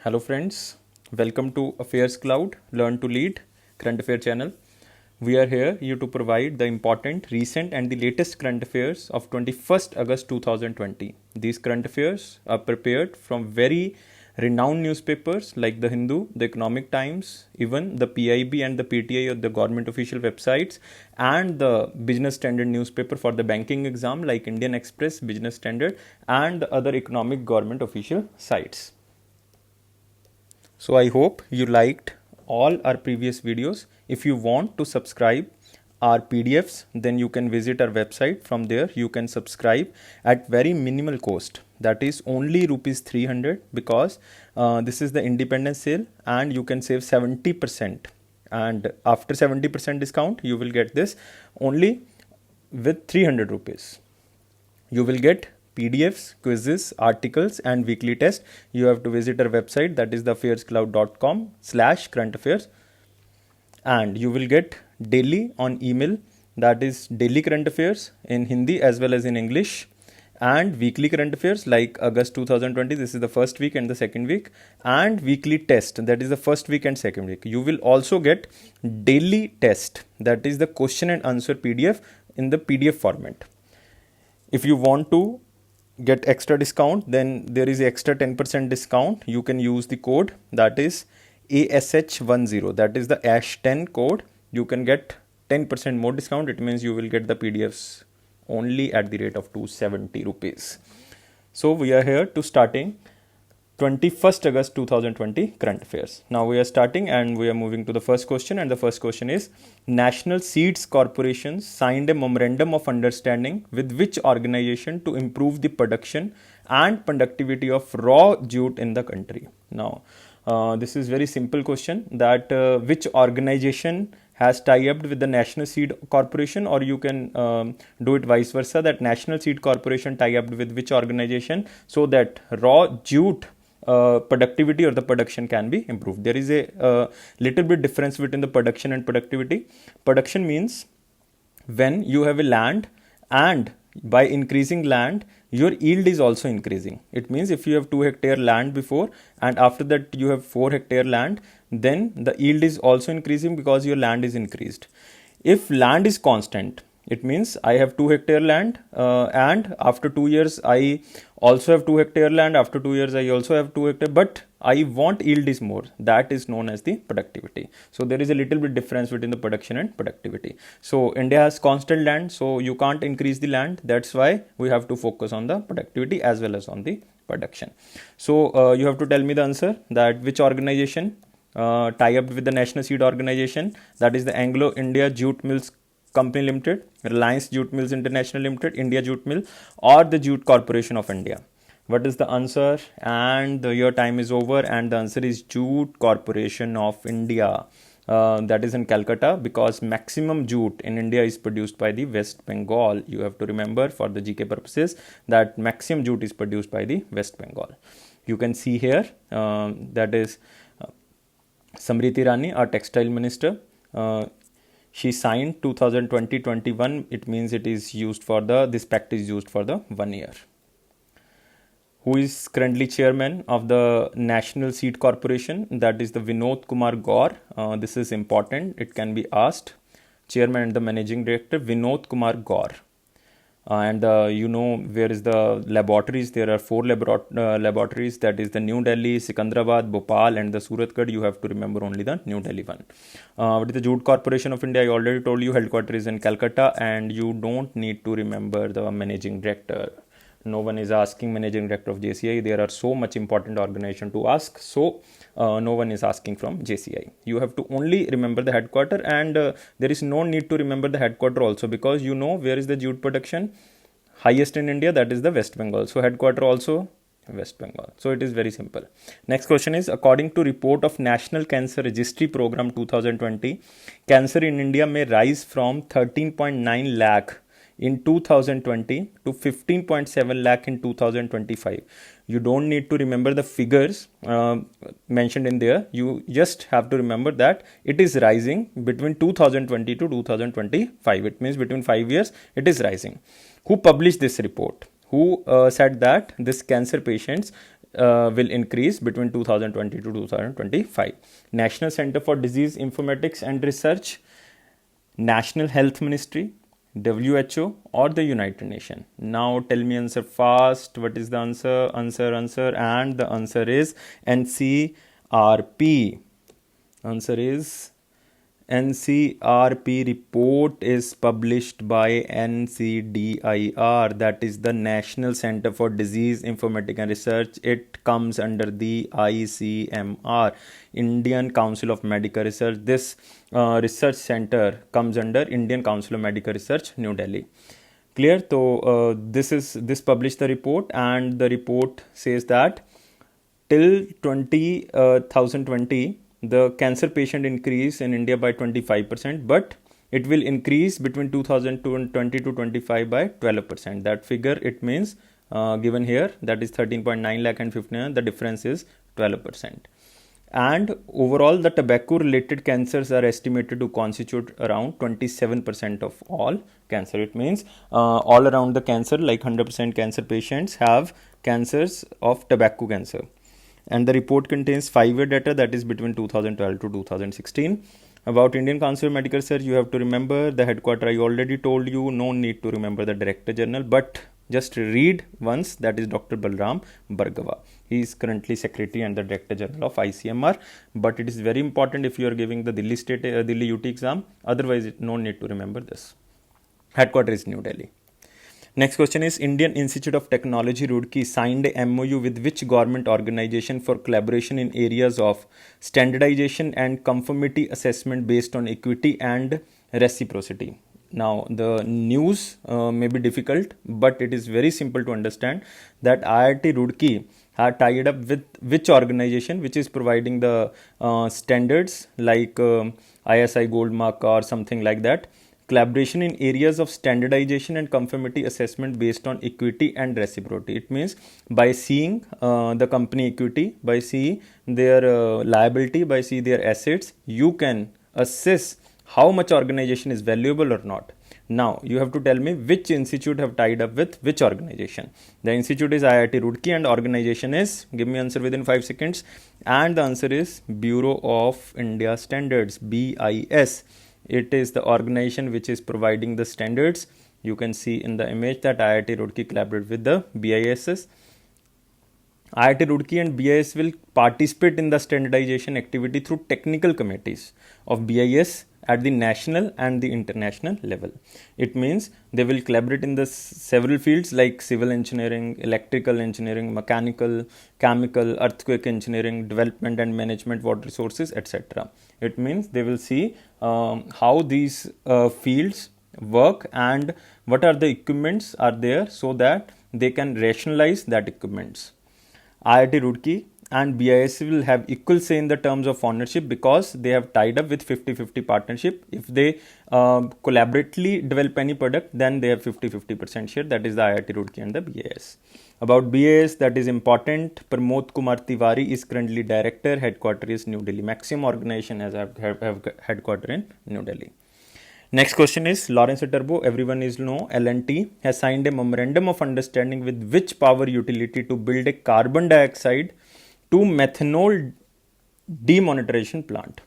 Hello friends, welcome to Affairs Cloud, Learn to Lead, Current Affair channel. We are here to provide the important, recent and the latest current affairs of 21st August 2020. These current affairs are prepared from very renowned newspapers like The Hindu, The Economic Times, even the PIB and the PTI or the government official websites, and the Business Standard newspaper for the banking exam like Indian Express, Business Standard, and the other economic government official sites. So I hope you liked all our previous videos. If you want to subscribe our PDFs, then you can visit our website. From there you can subscribe at very minimal cost, that is only rupees 300, because this is the independence sale and you can save 70%, and after 70% discount you will get this only with 300 rupees. You will get PDFs, quizzes, articles and weekly test. You have to visit our website, that is theaffairscloud.com/current-affairs, and you will get daily on email, that is daily current affairs in Hindi as well as in English, and weekly current affairs like August 2020, this is the first week and the second week, and weekly test, that is the first week and second week. You will also get daily test, that is the question and answer PDF in the PDF format. If you want to get extra discount, then there is extra 10% discount. You can use the code, that is ASH10, that is the ASH10 code. You can get 10% more discount. It means you will get the PDFs only at the rate of 270 rupees. So we are here to starting 21st August 2020 current affairs. Now we are starting and we are moving to the first question, and the first question is: National Seeds Corporation signed a memorandum of understanding with which organization to improve the production and productivity of raw jute in the country? Now this is very simple question, that which organization has tie-up with the National Seed Corporation, or you can do it vice versa, that National Seed Corporation tie-up with which organization so that raw jute productivity or the production can be improved. There is a little bit difference between the production and productivity. Production means when you have a land and by increasing land your yield is also increasing. It means if you have 2 hectare land before and after that you have 4 hectare land, then the yield is also increasing because your land is increased. If land is constant, it means I have 2 hectare land and after 2 years I also have 2 hectare land, after 2 years I also have 2 hectare, but I want yield is more. That is known as the productivity. So there is a little bit difference between the production and productivity. So India has constant land, so you can't increase the land. That's why we have to focus on the productivity as well as on the production. So you have to tell me the answer, that which organization tie up with the National Seed Organization, that is the Anglo India Jute Mills Company Limited, Reliance Jute Mills International Limited, India Jute Mill, or the Jute Corporation of India. What is the answer? And your time is over, and the answer is Jute Corporation of India. That is in Calcutta, because maximum jute in India is produced by the West Bengal. You have to remember for the GK purposes that maximum jute is produced by the West Bengal. You can see here that is Samriti Irani, our textile minister. She signed 2020-21. It means it is used for this pact is used for the 1 year. Who is currently chairman of the National Seed Corporation? That is the Vinod Kumar Gaur. This is important. It can be asked. Chairman and the managing director, Vinod Kumar Gaur. And you know where is the laboratories? There are 4 laboratories, that is the New Delhi, Secunderabad, Bhopal and the Suratgarh. You have to remember only the New Delhi one. What is the Jute Corporation of India? I already told you, headquarters is in Calcutta, and you don't need to remember the managing director. No one is asking managing director of JCI. There are so much important organization to ask, so no one is asking from JCI. You have to only remember the headquarter, and there is no need to remember the headquarter also, because you know where is the jute production highest in India, that is the West Bengal. So headquarter also West Bengal. So it is very simple. Next question is: according to report of National Cancer Registry Program 2020, cancer in India may rise from 13.9 lakh in 2020 to 15.7 lakh in 2025. You don't need to remember the figures mentioned in there. You just have to remember that it is rising between 2020 to 2025. It means between 5 years it is rising. Who published this report? Who said that this cancer patients will increase between 2020 to 2025. National Center for Disease Informatics and Research, National Health Ministry, WHO, or the United Nations? Now tell me answer fast. What is the answer? Answer. And the answer is NCRP. Answer is NCRP report is published by NCDIR, that is the National Center for Disease Informatics and Research. It comes under the ICMR, Indian Council of Medical Research. This research center comes under Indian Council of Medical Research, New Delhi. Clear? So this published the report, and the report says that till 2020 the cancer patient increase in India by 25%, but it will increase between 2020 to 25 by 12%. That figure, it means given here, that is 13.9 lakh and 59, the difference is 12%. And overall, the tobacco related cancers are estimated to constitute around 27% of all cancer. It means all around the cancer, like 100% cancer patients have cancers of tobacco cancer. And the report contains 5-year data, that is between 2012 to 2016. About Indian Council of Medical Research, you have to remember the headquarter. I already told you, no need to remember the Director General, but just read once, that is Dr. Balram Bhargava. He is currently Secretary and the Director General of ICMR, but it is very important if you are giving the Delhi UT exam, otherwise no need to remember this. Headquarter is New Delhi. Next question is, Indian Institute of Technology Roorkee signed a MOU with which government organization for collaboration in areas of standardization and conformity assessment based on equity and reciprocity? Now the news may be difficult, but it is very simple to understand that IIT Roorkee had tied up with which organization which is providing the standards like ISI Gold Mark or something like that. Collaboration in areas of standardization and conformity assessment based on equity and reciprocity. It means by seeing the company equity, by seeing their liability, by seeing their assets, you can assess how much organization is valuable or not. Now you have to tell me which institute have tied up with which organization. The institute is IIT Roorkee and organization is, give me answer within 5 seconds, and the answer is Bureau of India Standards, BIS. It is the organization which is providing the standards. You can see in the image that IIT Roorkee collaborated with the BIS. IIT Roorkee and BIS will participate in the standardization activity through technical committees of BIS at the national and the international level. It means they will collaborate in the several fields like civil engineering, electrical engineering, mechanical, chemical, earthquake engineering, development and management, water resources, etc. It means they will see how these fields work and what are the equipments are there, so that they can rationalize that equipments. IIT Roorkee and BIS will have equal say in the terms of ownership because they have tied up with 50-50 partnership. If they collaboratively develop any product, then they have 50-50% share. That is the IIT Roorkee and the BIS. About BIS, that is important. Pramod Kumar Tiwari is currently director. Headquarter is New Delhi. Maximum organization has headquarter in New Delhi. Next question is, Lawrence Turbo, everyone is know, L&T has signed a memorandum of understanding with which power utility to build a carbon dioxide to methanol demonetization plant.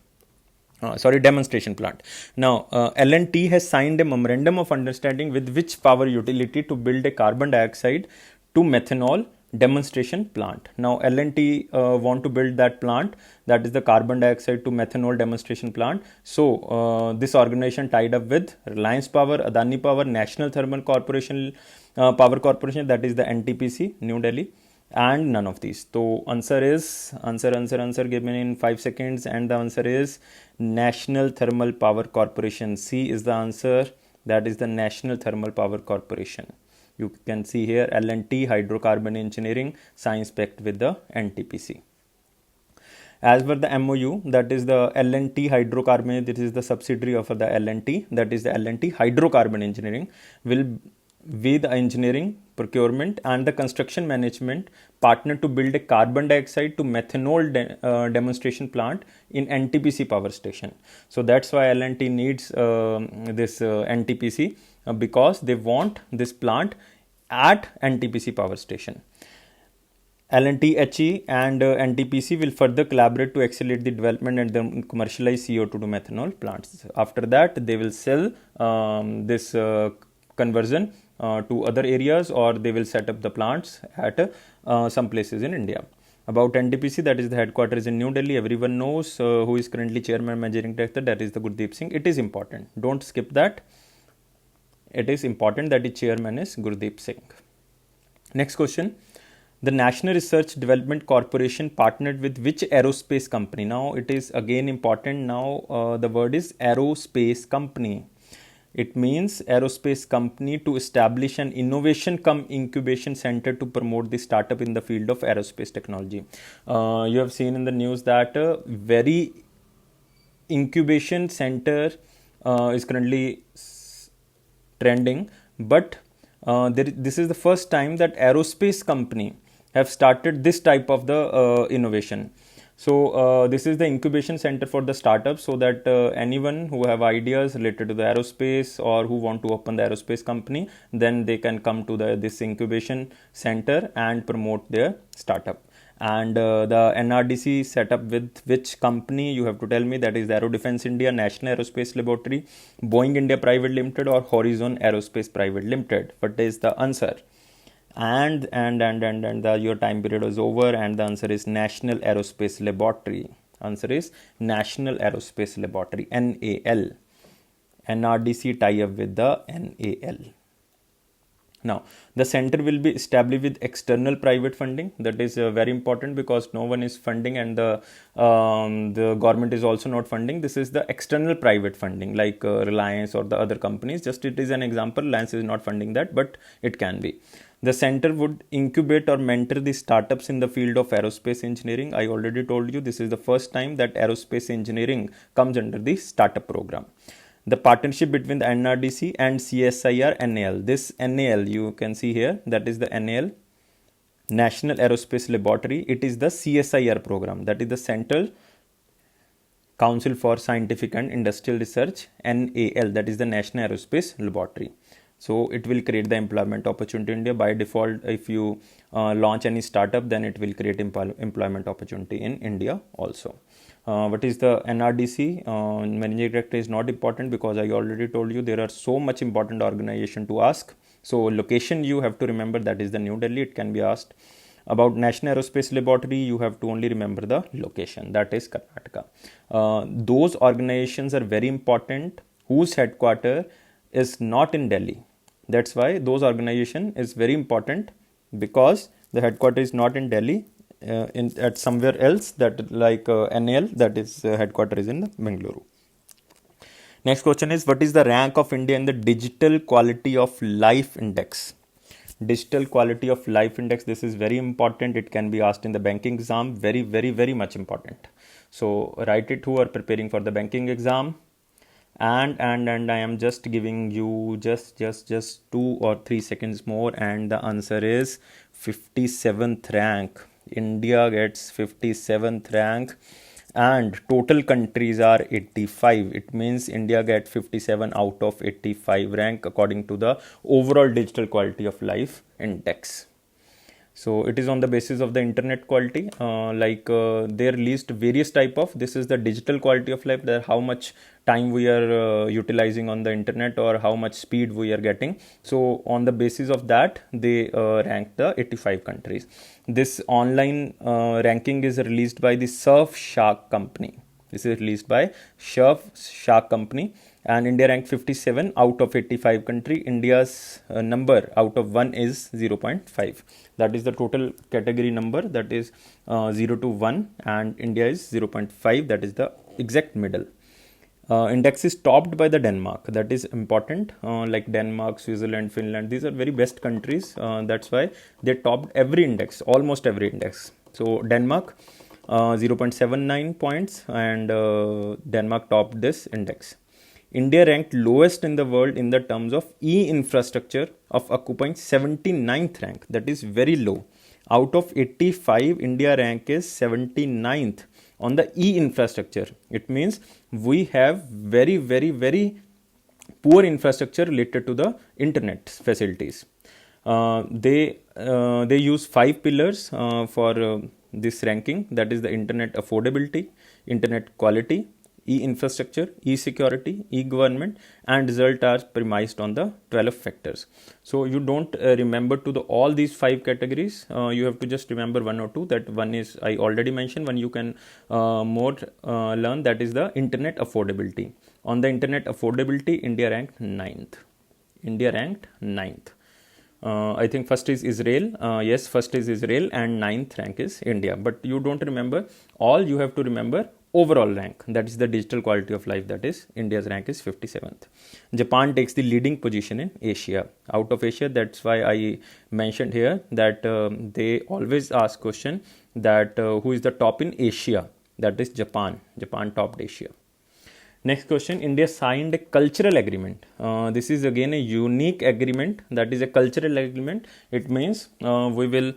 Demonstration plant. Now, L&T has signed a memorandum of understanding with which power utility to build a carbon dioxide to methanol demonstration plant. Now L&T want to build that plant, that is the carbon dioxide to methanol demonstration plant. So this organization tied up with Reliance Power, Adani Power, National Thermal Corporation, Power Corporation, that is the NTPC, New Delhi, and none of these. So answer is, give me in 5 seconds, and the answer is National Thermal Power Corporation. C is the answer, that is the National Thermal Power Corporation. You can see here L&T Hydrocarbon Engineering Science Pact with the NTPC. As per the MOU, that is the L&T Hydrocarbon, this is the subsidiary of the L&T, that is the L&T Hydrocarbon Engineering, will with engineering, procurement and the construction management partner to build a carbon dioxide to methanol demonstration plant in NTPC power station. So that's why L&T needs this NTPC because they want this plant at NTPC power station. L&T HE and NTPC will further collaborate to accelerate the development and then commercialize CO2 to methanol plants. After that, they will sell this conversion to other areas, or they will set up the plants at some places in India. About NTPC, that is the headquarters in New Delhi. Everyone knows who is currently chairman managing director. That is the Gurdeep Singh. It is important. Don't skip that. It is important that the chairman is Gurdeep Singh. Next question. The National Research Development Corporation partnered with which aerospace company? Now it is again important. Now the word is aerospace company. It means aerospace company to establish an innovation cum incubation center to promote the startup in the field of aerospace technology. You have seen in the news that very incubation center is currently trending, but this is the first time that aerospace company have started this type of the innovation. So this is the incubation center for the startups, so that anyone who have ideas related to the aerospace or who want to open the aerospace company, then they can come to this incubation center and promote their startup. And the NRDC set up with which company, you have to tell me. That is Aero Defense India, National Aerospace Laboratory, Boeing India Private Limited, or Horizon Aerospace Private Limited. What is the answer? And your time period is over, and the answer is National Aerospace Laboratory. Answer is National Aerospace Laboratory, NAL. NRDC tie up with the NAL. Now, the center will be established with external private funding. That is very important, because no one is funding and the government is also not funding. This is the external private funding, like Reliance or the other companies. Just it is an example. Reliance is not funding that, but it can be. The center would incubate or mentor the startups in the field of aerospace engineering. I already told you this is the first time that aerospace engineering comes under the startup program. The partnership between the NRDC and CSIR NAL. This NAL you can see here, that is the NAL, National Aerospace Laboratory. It is the CSIR program, that is the Central Council for Scientific and Industrial Research. NAL, that is the National Aerospace Laboratory. So it will create the employment opportunity in India. By default, if you launch any startup, then it will create employment opportunity in India also. What is the NRDC? Managing director is not important, because I already told you there are so much important organization to ask. So location you have to remember, that is the New Delhi. It can be asked. About National Aerospace Laboratory, you have to only remember the location, that is Karnataka. Those organizations are very important whose headquarter is not in Delhi. That's why those organization is very important, because the headquarter is not in Delhi, at somewhere else, that like NAL, that is headquarter is in Bengaluru. Next question is, what is the rank of India in the Digital Quality of Life Index? Digital Quality of Life Index, this is very important. It can be asked in the banking exam. Very, very, very much important. So write it who are preparing for the banking exam. And I am just giving you just 2 or 3 seconds more, and the answer is 57th rank. India gets 57th rank, and total countries are 85. It means India get 57 out of 85 rank according to the overall Digital Quality of Life Index. So it is on the basis of the internet quality, they released various type of, this is the digital quality of life, that how much time we are utilizing on the internet, or how much speed we are getting. So on the basis of that, they rank the 85 countries. This online ranking is released by the Surfshark company. This is released by Surfshark company, and India ranked 57 out of 85 country. India's number out of 1 is 0.5. That is the total category number, that is 0 to 1, and India is 0.5. That is the exact middle. Index is topped by the Denmark. That is important. Like Denmark, Switzerland, Finland, these are very best countries. That's why they topped every index, almost every index. So Denmark 0.79 points, and Denmark topped this index. India ranked lowest in the world in the terms of e-infrastructure, of occupying 79th rank. That is very low. Out of 85, India rank is 79th on the e-infrastructure. It means we have very, very, very poor infrastructure related to the internet facilities. They use 5 pillars for this ranking. That is the internet affordability, internet quality, e-infrastructure, e-security, e-government, and result are premised on the 12 factors. So you don't remember to the all these 5 categories. You have to just remember one or two. That one is I already mentioned. One you can more learn. That is the internet affordability. On the internet affordability, India ranked 9th. India ranked 9th. I think first is Israel. Yes, first is Israel, and 9th rank is India. But you don't remember all. You have to remember overall rank. That is the digital quality of life. That is India's rank is 57th. Japan takes the leading position in Asia. Out of Asia, that's why I mentioned here that they always ask question that who is the top in Asia. That is Japan. Japan topped Asia. Next question, India signed a cultural agreement. This is again a unique agreement, that is a cultural agreement. It means we will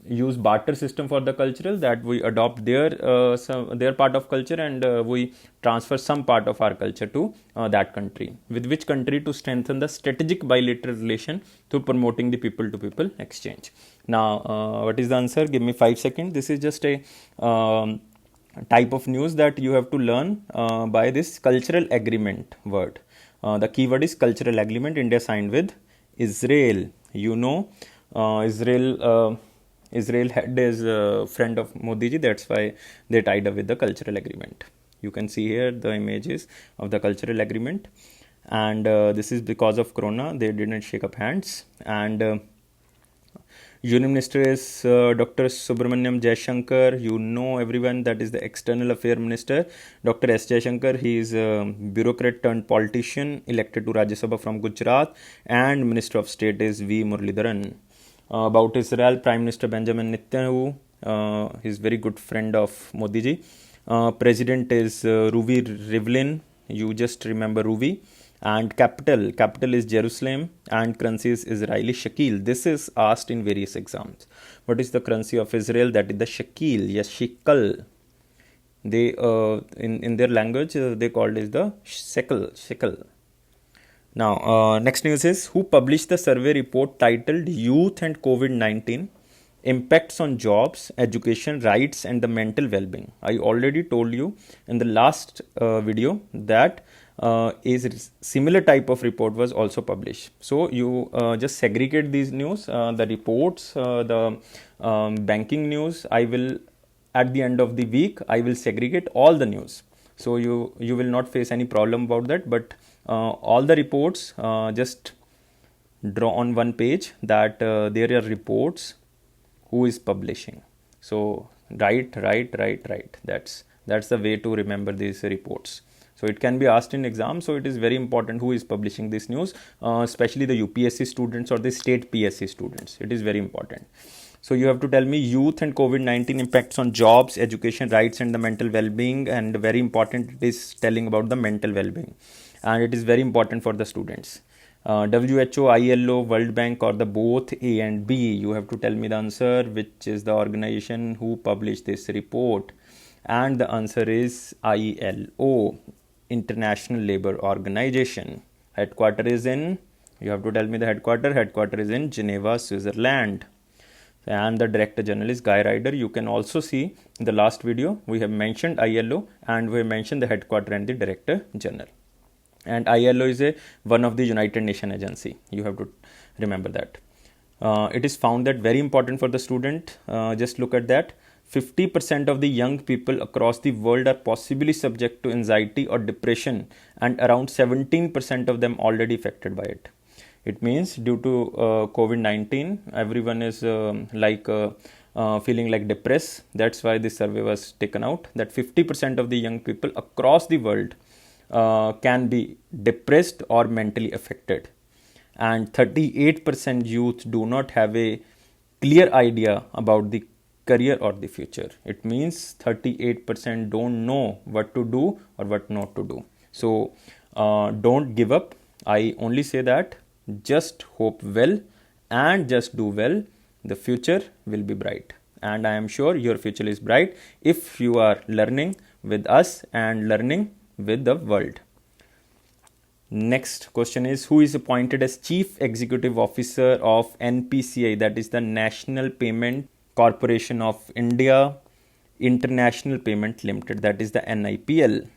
use barter system for the cultural, that we adopt their part of culture, and we transfer some part of our culture to that country. With which country? To strengthen the strategic bilateral relation through promoting the people to people exchange. Now what is the answer? Give me 5 seconds. This is just a type of news that you have to learn by this cultural agreement word. The keyword is cultural agreement. India signed with Israel. You know, Israel had is a friend of Modi ji. That's why they tied up with the cultural agreement. You can see here the images of the cultural agreement, and this is because of Corona. They didn't shake up hands, and Union Minister is Dr. Subramaniam Jaishankar. You know everyone, that is the External Affairs Minister. Dr. S. Jaishankar, he is a bureaucrat turned politician elected to Rajya Sabha from Gujarat, and Minister of State is V. Muralidharan. About Israel, Prime Minister Benjamin Netanyahu, he is very good friend of Modi ji. President is Ruvi Rivlin. You just remember Ruvi. And capital is Jerusalem, and currency is Israeli shekel. This is asked in various exams. What is the currency of Israel? That is the shekel. Yes, shekel. They in their language they called it the shekel. Now next news is, who published the survey report titled Youth and COVID-19 Impacts on Jobs, Education, Rights and the Mental Well-being. I already told you in the last video that a similar type of report was also published. So you just segregate these news, the reports, the banking news. I will, at the end of the week, I will segregate all the news. So you will not face any problem about that. But all the reports just draw on one page that there are reports. Who is publishing? So write. That's the way to remember these reports. So it can be asked in exam. So it is very important who is publishing this news, especially the UPSC students or the state PSC students. It is very important. So you have to tell me youth and COVID-19 impacts on jobs, education, rights and the mental well-being. And very important, it is telling about the mental well-being. And it is very important for the students. WHO, ILO, World Bank, or the both A and B. You have to tell me the answer, which is the organization who published this report. And the answer is ILO, International Labour Organization. Headquarter is in, you have to tell me the headquarter is in Geneva, Switzerland. And the Director General is Guy Ryder. You can also see in the last video we have mentioned ILO and we have mentioned the headquarter and the Director General. And ILO is one of the United Nations agency. You have to remember that. It is found that very important for the student. Just look at that. 50% of the young people across the world are possibly subject to anxiety or depression, and around 17% of them already affected by it. It means due to COVID-19, everyone is feeling like depressed. That's why this survey was taken out, that 50% of the young people across the world can be depressed or mentally affected, and 38% youth do not have a clear idea about the career or the future. It means 38% don't know what to do or what not to do. So don't give up. I only say that just hope well and just do well. The future will be bright, and I am sure your future is bright if you are learning with us and learning with the world. Next question is, who is appointed as Chief Executive Officer of NPCI, that is the National Payment Corporation of India International Payment Limited, that is the NIPL.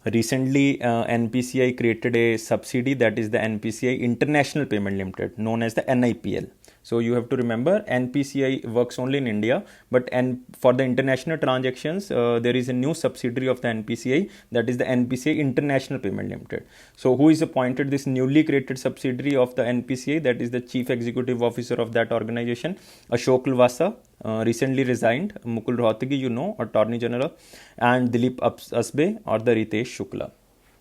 Recently, NPCI created a subsidiary, that is the NPCI International Payment Limited, known as the NIPL. So you have to remember, NPCI works only in India, but for the international transactions, there is a new subsidiary of the NPCI, that is the NPCI International Payment Limited. So who is appointed this newly created subsidiary of the NPCI? That is the Chief Executive Officer of that organization, Ashok Lavasa. Recently resigned. Mukul Rohatgi, Attorney General, and Dilip Asbe or the Ritesh Shukla.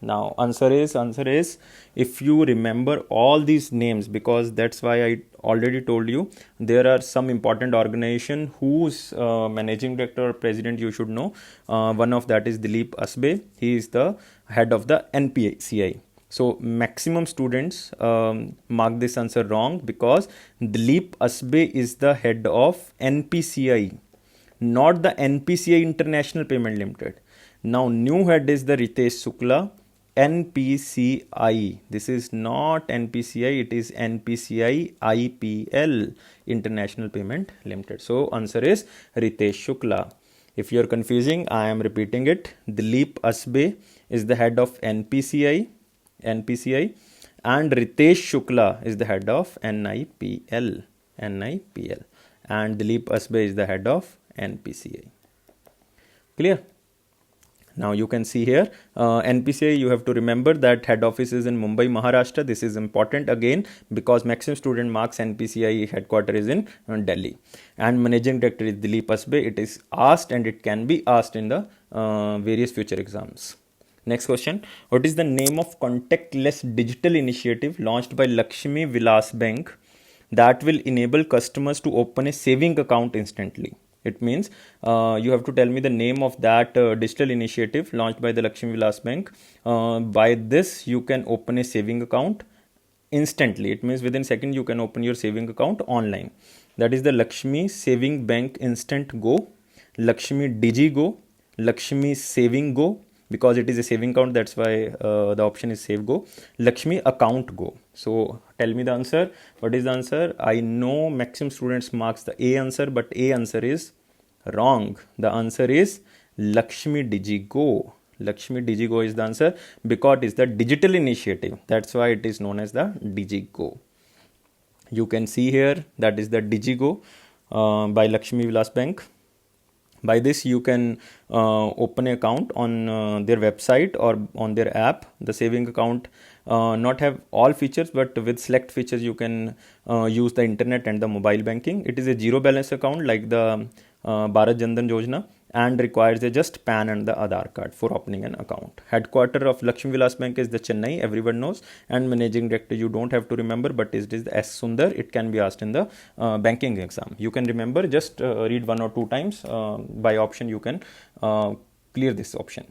Now answer is, if you remember all these names, because that's why I already told you there are some important organization whose managing director or president you should know. One of that is Dilip Asbe. He is the head of the NPCI. So maximum students mark this answer wrong, because Dilip Asbe is the head of NPCI, not the NPCI International Payment Limited. Now new head is the Ritesh Shukla, NPCI. This is not NPCI, it is NPCI IPL, International Payment Limited. So answer is Ritesh Shukla. If you are confusing, I am repeating it. Dilip Asbe is the head of NPCI, and Ritesh Shukla is the head of NIPL, and Dilip Asbe is the head of NPCI. Clear? Now you can see here, NPCI, you have to remember that head office is in Mumbai, Maharashtra. This is important again, because maximum student marks NPCI headquarters is in Delhi, and managing director is Dilip Asbe. It is asked and it can be asked in the various future exams. Next question, what is the name of contactless digital initiative launched by Lakshmi Vilas Bank that will enable customers to open a saving account instantly? It means you have to tell me the name of that digital initiative launched by the Lakshmi Vilas Bank. By this, you can open a saving account instantly. It means within seconds you can open your saving account online. That is the Lakshmi Saving Bank Instant Go, Lakshmi Digi Go, Lakshmi Saving Go, because it is a saving account, that's why the option is Save Go, Lakshmi Account Go. So tell me the answer. What is the answer? I know maximum students marks the A answer, but A answer is wrong. The answer is Lakshmi Digi Go. Lakshmi Digi Go is the answer, because it is the digital initiative. That's why it is known as the Digi Go. You can see here, that is the Digi Go by Lakshmi Vilas Bank. By this, you can open an account on their website or on their app. The saving account not have all features, but with select features you can use the internet and the mobile banking. It is a zero balance account like the Bharat Jan Dhan Yojana, and requires a just PAN and the Aadhaar card for opening an account. Headquarter of Lakshmi Vilas Bank is the Chennai, everyone knows, and managing director you don't have to remember, but it is the S. Sundar. It can be asked in the banking exam. You can remember, just read 1 or 2 times. By option you can clear this option.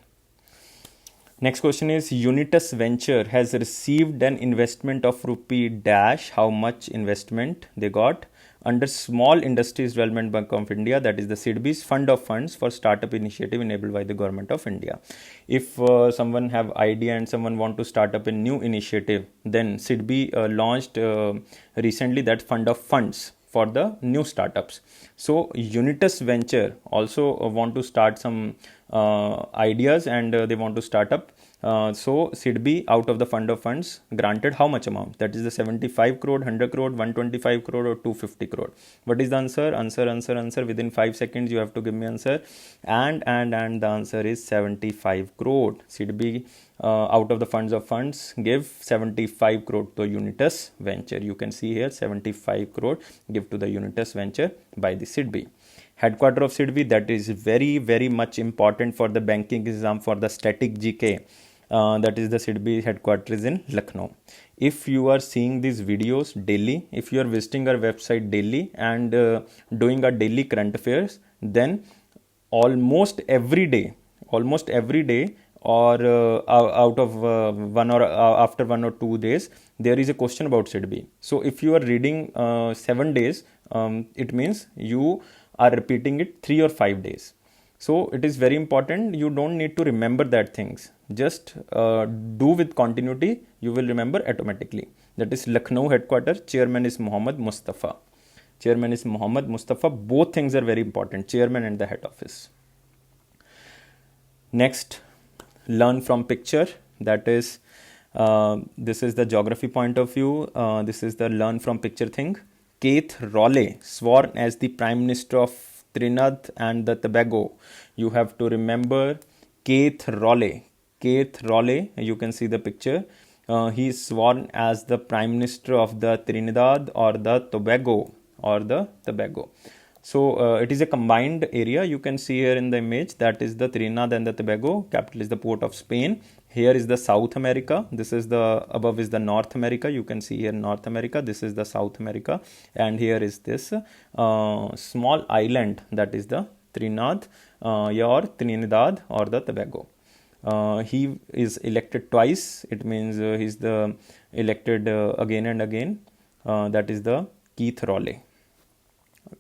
Next question is, Unitus Venture has received an investment of rupee dash. How much investment they got? Under Small Industries Development Bank of India, that is the SIDBI's fund of funds for startup initiative enabled by the government of India. If someone have idea and someone want to start up a new initiative, then SIDBI launched recently that fund of funds for the new startups. So Unitus Venture also want to start some ideas, and they want to start up. So SIDBI, out of the fund of funds, granted how much amount? That is the 75 crore, 100 crore, 125 crore or 250 crore. What is the answer? Answer. Within 5 seconds you have to give me answer. And the answer is 75 crore. SIDBI out of the funds of funds give 75 crore to Unitus Venture. You can see here 75 crore give to the Unitus Venture by the SIDBI. Headquarter of SIDBI, that is very, very much important for the banking exam, for the static GK. That is the SIDBI headquarters in Lucknow. If you are seeing these videos daily, if you are visiting our website daily and doing our daily current affairs, then almost every day or out of 1 or after 1 or 2 days, there is a question about SIDBI. So if you are reading 7 days, it means you are repeating it 3 or 5 days. So it is very important. You don't need to remember that things. Just do with continuity. You will remember automatically. That is Lucknow headquarters. Chairman is Mohammed Mustafa. Chairman is Mohammed Mustafa. Both things are very important. Chairman and the head office. Next, learn from picture. That is, this is the geography point of view. This is the learn from picture thing. Keith Rowley, sworn as the Prime Minister of Trinidad and the Tobago. You have to remember Keith Rowley. Keith Rowley, you can see the picture. He is sworn as the Prime Minister of the Trinidad or the Tobago So it is a combined area. You can see here in the image, that is the Trinidad and the Tobago. Capital is the Port of Spain. Here is the South America. This is the above is the North America. You can see here North America. This is the South America, and here is this small island, that is the Trinidad, Trinidad or the Tobago. He is elected twice. It means he's the elected again and again. That is the Keith Rowley.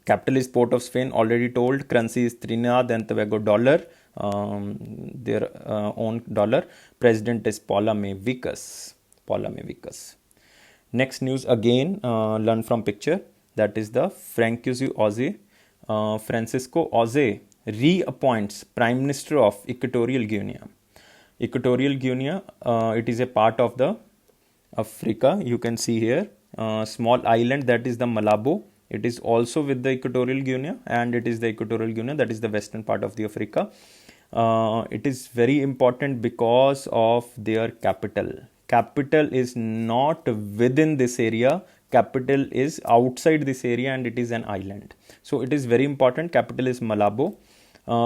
Capital is Port of Spain, already told. Currency is Trinidad and Tobago dollar, their own dollar. President is Paula May Vickers. Next news again, learn from picture. That is the Francisco Oze. Francisco Oze reappoints Prime Minister of Equatorial Guinea. Equatorial Guinea, it is a part of the Africa. You can see here small island, that is the Malabo. It is also with the Equatorial Guinea, and it is the Equatorial Guinea, that is the western part of the Africa. It is very important because of their capital. Capital is not within this area. Capital is outside this area, and it is an island. So it is very important. Capital is Malabo.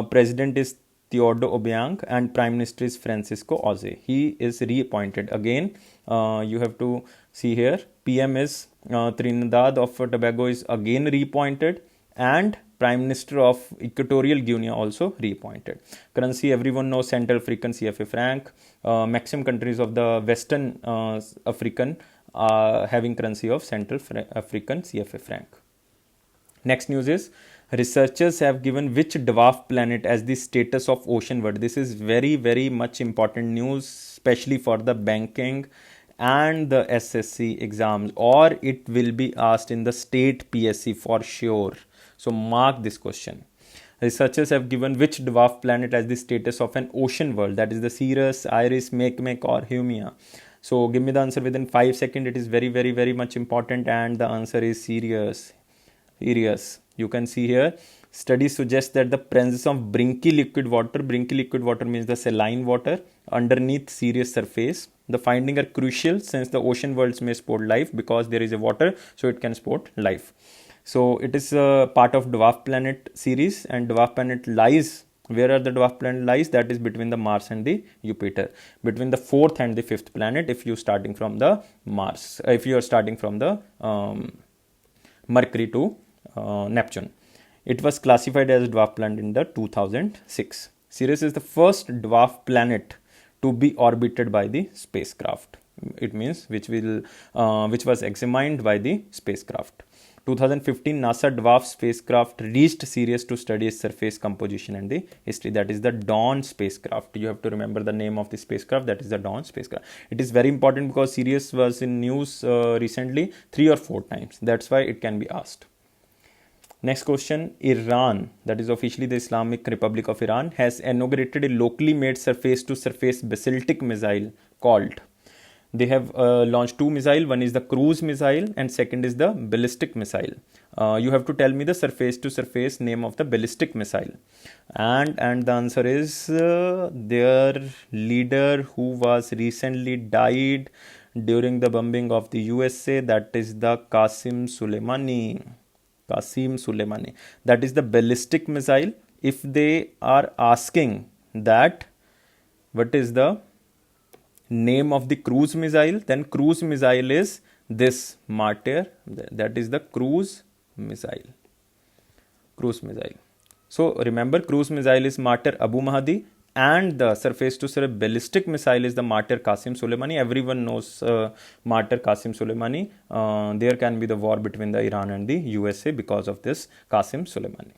President is Teodoro Obiang, and Prime Minister is Francisco Oze. He is reappointed. Again, you have to see here, PM is Trinidad of Tobago is again reappointed, and Prime Minister of Equatorial Guinea also reappointed. Currency, everyone knows, Central African CFA franc. Maximum countries of the Western African having currency of Central African CFA franc. Next news is, researchers have given which dwarf planet as the status of ocean world. This is very, very much important news, especially for the banking and the SSC exams, or it will be asked in the state PSC for sure. So mark this question. Researchers have given which dwarf planet as the status of an ocean world. That is the Sirius, Iris, Makemake or Haumea. So give me the answer within 5 seconds. It is very, very, very much important, and the answer is Sirius. You can see here, studies suggest that the presence of brinky liquid water means the saline water, underneath Sirius surface. The findings are crucial since the ocean worlds may support life, because there is a water, so it can support life. So it is a part of dwarf planet series, and dwarf planet lies, where are the dwarf planet lies? That is between the Mars and the Jupiter, between the 4th and the 5th planet if you are starting from the Mars, if you are starting from the Mercury to Neptune. It was classified as a dwarf planet in the 2006. Sirius is the first dwarf planet to be orbited by the spacecraft. It means which was examined by the spacecraft. 2015 NASA dwarf spacecraft reached Sirius to study its surface composition and the history. That is the Dawn spacecraft. You have to remember the name of the spacecraft. That is the Dawn spacecraft. It is very important because Sirius was in news recently 3 or 4 times. That's why it can be asked. Next question, Iran, that is officially the Islamic Republic of Iran, has inaugurated a locally made surface-to-surface ballistic missile called. They have launched 2 missiles. One is the cruise missile and second is the ballistic missile. You have to tell me the surface-to-surface name of the ballistic missile. And the answer is their leader who was recently died during the bombing of the USA, that is the Qasem Soleimani. That is the ballistic missile. If they are asking that what is the name of the cruise missile, then cruise missile is this Martyr. That is the cruise missile. So remember, cruise missile is Martyr Abu Mahdi, and the surface-to-surface ballistic missile is the Martyr Qasem Soleimani. Everyone knows Martyr Qasem Soleimani. There can be the war between the Iran and the USA because of this Qasem Soleimani.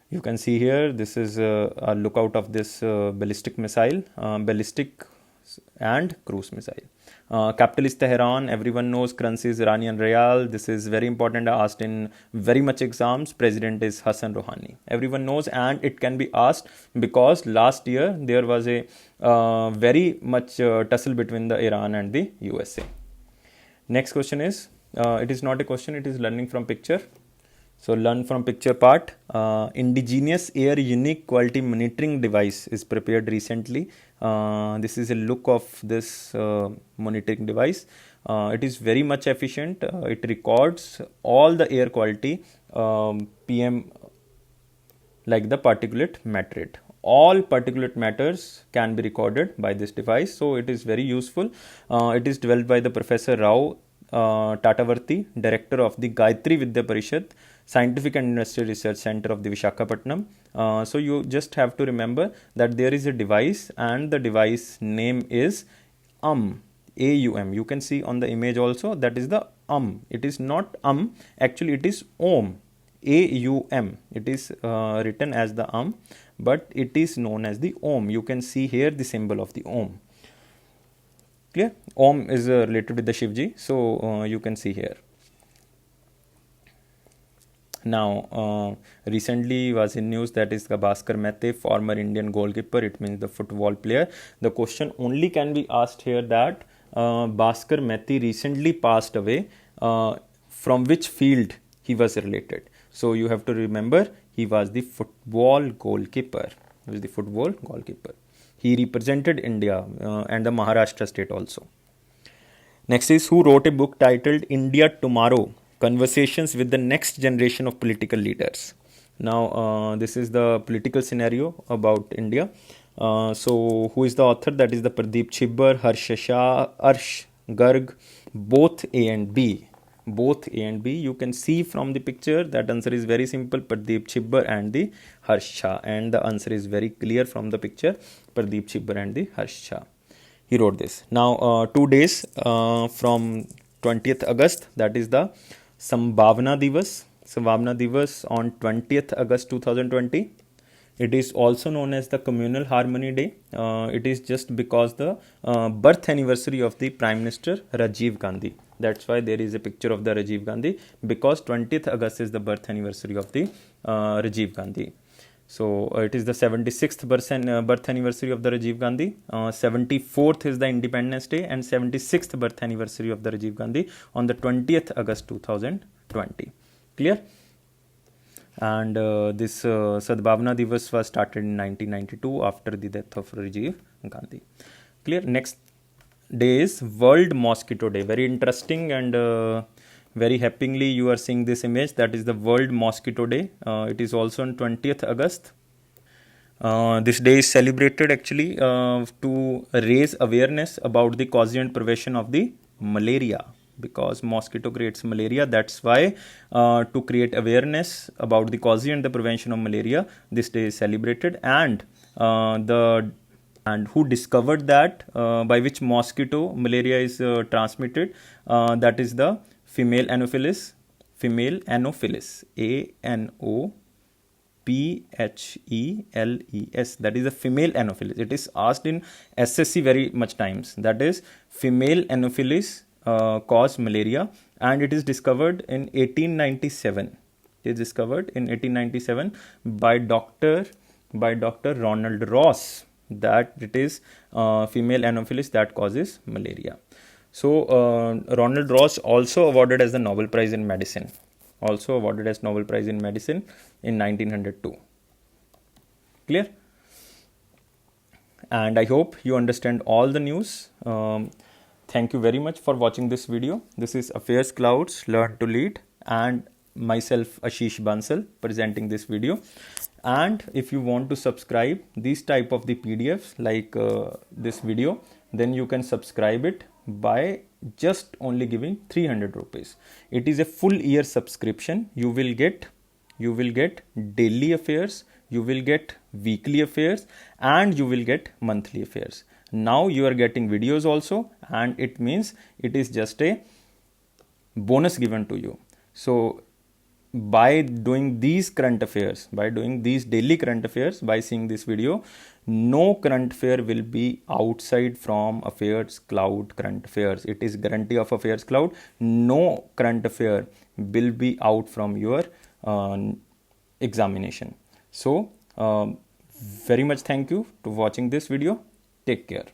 You can see here, this is a lookout of this ballistic missile, ballistic and cruise missile. Capital is Tehran. Everyone knows currency is Iranian Riyal. This is very important, asked in very much exams. President is Hassan Rouhani. Everyone knows, and it can be asked because last year there was a very much tussle between the Iran and the USA. Next question is, it is not a question, it is learning from picture. So learn from picture part. Indigenous air unique quality monitoring device is prepared recently. This is a look of this monitoring device. It is very much efficient. It records all the air quality PM, like the particulate matter rate. All particulate matters can be recorded by this device, so it is very useful. It is developed by the Professor Rao Tatavarti, director of the Gayatri Vidya Parishad Scientific and Industrial Research Center of the Visakhapatnam. So you just have to remember that there is a device and the device name is AUM. You can see on the image also, that is the AUM. It is not actually it is OM. AUM. It is written as the but it is known as the OM. You can see here the symbol of the OM. Clear? OM is related with the Shivji, so you can see here. Now, recently was in news, that is Gavaskar Mehte, former Indian goalkeeper. It means the football player. The question only can be asked here that Bhaskar Mehte recently passed away. From which field he was related? So you have to remember, he was the football goalkeeper. He was the football goalkeeper. He represented India and the Maharashtra state also. Next is, who wrote a book titled India Tomorrow? Conversations with the next generation of political leaders. Now, this is the political scenario about India. So, who is the author? That is the Pradeep Chibbar, Arsh Garg, both A and B. Both A and B. You can see from the picture that answer is very simple, Pradeep Chibbar and the Harsha. And the answer is very clear from the picture, Pradeep Chibbar and the Harsha. He wrote this. Now, 2 days from 20th August, that is the Sambhavna Divas. Sambhavna Divas on 20th August 2020. It is also known as the Communal Harmony Day. It is just because the birth anniversary of the Prime Minister Rajiv Gandhi. That's why there is a picture of the Rajiv Gandhi, because 20th August is the birth anniversary of the Rajiv Gandhi. So it is the 76th birth anniversary of the Rajiv Gandhi. 74th is the Independence Day, and 76th birth anniversary of the Rajiv Gandhi on the 20th August 2020. Clear? And this Sadbhavna Divas was started in 1992 after the death of Rajiv Gandhi. Clear? Next day is World Mosquito Day. Very interesting, and very happily you are seeing this image. That is the World Mosquito Day. It is also on 20th August. This day is celebrated actually to raise awareness about the cause and prevention of the malaria, because mosquito creates malaria. That's why to create awareness about the cause and the prevention of malaria, this day is celebrated. And who discovered that by which mosquito malaria is transmitted, that is the female Anopheles, Anopheles. That is a female Anopheles. It is asked in SSC very much times. That is, female Anopheles cause malaria, and it is discovered in 1897. It is discovered in 1897 by Dr. Ronald Ross, that it is female Anopheles that causes malaria. So Ronald Ross also awarded as the Nobel Prize in Medicine. Also awarded as Nobel Prize in Medicine in 1902. Clear? And I hope you understand all the news. Thank you very much for watching this video. This is Affairs Clouds Learn to Lead, and myself Ashish Bansal presenting this video. And if you want to subscribe these type of the PDFs like this video, then you can subscribe it by just only giving 300 rupees. It is a full year subscription. You will get daily affairs, you will get weekly affairs, and you will get monthly affairs. Now you are getting videos also, and it means it is just a bonus given to you. So by doing these current affairs, by doing these daily current affairs, by seeing this video, no current affair will be outside from Affairs Cloud current affairs. It is guarantee of Affairs Cloud. No current affair will be out from your examination. So very much thank you to watching this video. Take care.